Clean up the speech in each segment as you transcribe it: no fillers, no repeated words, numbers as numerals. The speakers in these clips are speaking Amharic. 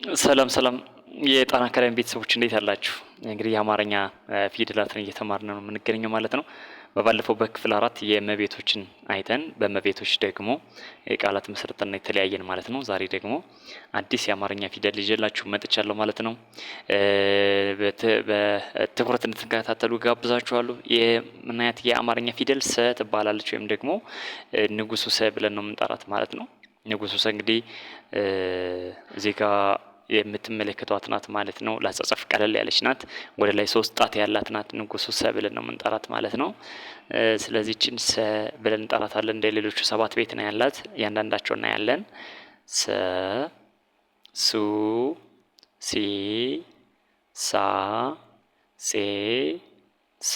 ሰላም ሰላም የጣና አካዳሚ ቤተሰቦች እንዴት አላችሁ? እንግዲህ የአማርኛ ፊደላትን እየተማርን ነው የምንገኘው ማለት ነው። በባለፈው በክፍል 4 የመቤቶችን አይተን በመቤቶች ደግሞ የቃላት መሰረትና የተለያየን ማለት ነው። ዛሬ ደግሞ አዲስ የአማርኛ ፊደል ይዤላችሁ መጥቻለሁ ማለት ነው። በትኩረት እንድትከታተሉ ጋብዛችኋለሁ። የምናያት የአማርኛ ፊደል ሰ ትባላለች ወይም ደግሞ ንጉሱ ሰ ብለን ነው የምንጠራት ማለት ነው። ንጉሱ ሰ እንግዲህ እዚህ ጋር የምትመለከቷት ናት ማለት ነው። ላጻጻፍ ቀለል ያለች ናት። ወደ ላይ 3 ጣት ያላት ናት። ንጉሱ ሰ ብለን ነው የምንጠራት ማለት ነው። ስለዚህ እቺን ሰ ብለን እንጠራታለን። እንደ ሌሎቹ 7 ቤት ነው ያላት። እያንዳንዳቸው እናያለን። ሰ፣ ሱ፣ ሲ፣ ሳ፣ ሴ፣ ስ፣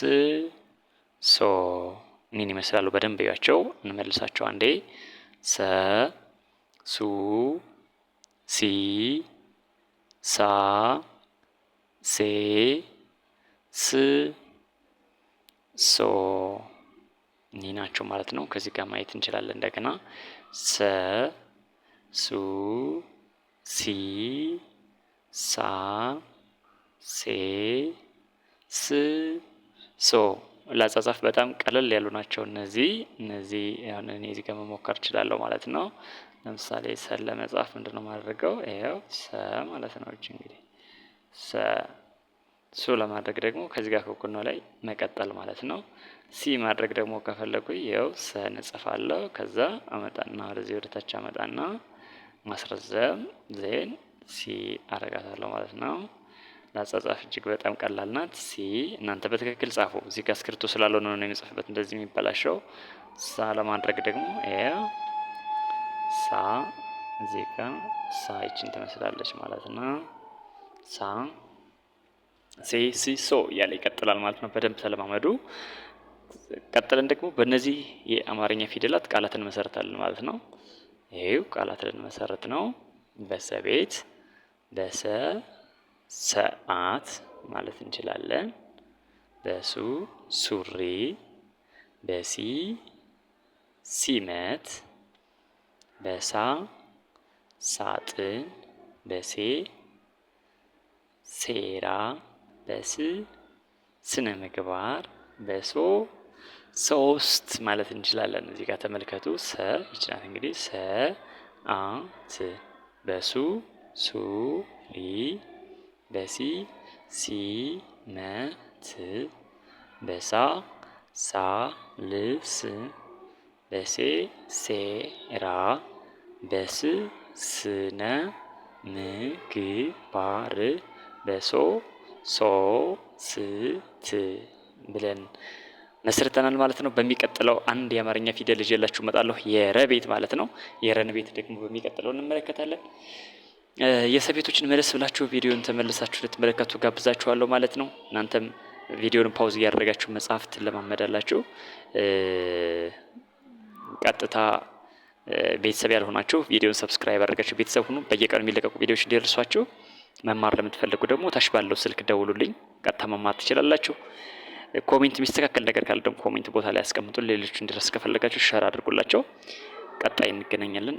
ሶ እኒህን ይመስላሉ። በደንብ እያቸው። እንመልሳቸው አንዴ። ሰ፣ ሱ፣ ሲ፣ ሳ፣ ሴ፣ ስ፣ ሶ እኒህ ናቸው ማለት ነው። ከዚህ ጋር ማየት እንችላለን። እንደገና ሰ፣ ሱ፣ ሲ፣ ሳ፣ ሴ፣ ስ፣ ሶ ላጻጻፍ በጣም ቀለል ያሉ ናቸው። እነዚህ አሁን እኔ እዚህ ጋር መሞከር እችላለሁ ማለት ነው። ለምሳሌ ሰን ለመጻፍ ምንድነው ማድረገው? ይሄው ሰ ማለት ነው። እቺ እንግዲህ ሰ። ሱ ለማድረግ ደግሞ ከዚህ ጋር ከጎኗ ላይ መቀጠል ማለት ነው። ሲ ማድረግ ደግሞ ከፈለኩኝ ይሄው ሰን እጽፋለሁ። ከዛ አመጣና ወደዚህ ወደታች አመጣና ማስረዘም ዜን ሲ አረጋታለሁ ማለት ነው። ላጻጻፍ እጅግ በጣም ቀላል ናት። ሲ እናንተ በትክክል ጻፉ። እዚህ ጋር እስክሪብቶ ስላልሆነ ነው የምጽፍበት እንደዚህ የሚበላሸው። ሳ ለማድረግ ደግሞ ሳ እዚህ ጋር ሳ ይችን ትመስላለች ማለት ነው። ሳ ሴ ሲ ሶ እያለ ይቀጥላል ማለት ነው። በደንብ ተለማመዱ። ቀጥለን ደግሞ በእነዚህ የአማርኛ ፊደላት ቃላትን መሰረታለን ማለት ነው። ይሄው ቃላትን መሰረት ነው። በሰ ቤት በሰ ሰዓት ማለት እንችላለን። በሱ ሱሪ፣ በሲ ሲመት፣ በሳ ሳጥን፣ በሴ ሴራ፣ በስ ስነ ምግባር፣ በሶ ሶስት ማለት እንችላለን። እዚህ ጋር ተመልከቱ። ሰ ይችላል እንግዲህ ሰ አ ት በሱ ሱሪ፣ በሲ ሲመት፣ በሳ ሳልስ፣ በሴ ሴራ፣ በስ ስነ ምግባር፣ በሶ ሶስት ብለን መስርተናል ማለት ነው። በሚቀጥለው አንድ የአማርኛ ፊደል ይዤላችሁ እመጣለሁ። የረ ቤት ማለት ነው። የረን ቤት ደግሞ በሚቀጥለው እንመለከታለን። የሰቤቶችን መለስ ብላችሁ ቪዲዮን ተመልሳችሁ ልትመለከቱ ጋብዛችኋለሁ ማለት ነው። እናንተም ቪዲዮን ፓውዝ እያደረጋችሁ መጻፍ ትለማመዳላችሁ። ቀጥታ ቤተሰብ ያልሆናችሁ ቪዲዮን ሰብስክራይብ አድርጋችሁ ቤተሰብ ሁኑ። በየቀኑ የሚለቀቁ ቪዲዮዎች እንዲደርሷችሁ መማር ለምትፈልጉ ደግሞ ታች ባለው ስልክ ደውሉልኝ። ቀጥታ መማር ትችላላችሁ። ኮሜንት የሚስተካከል ነገር ካለ ደግሞ ኮሜንት ቦታ ላይ ያስቀምጡ። ሌሎች እንዲደርስ ከፈለጋችሁ ሸር አድርጉላቸው። ቀጣይ እንገናኛለን።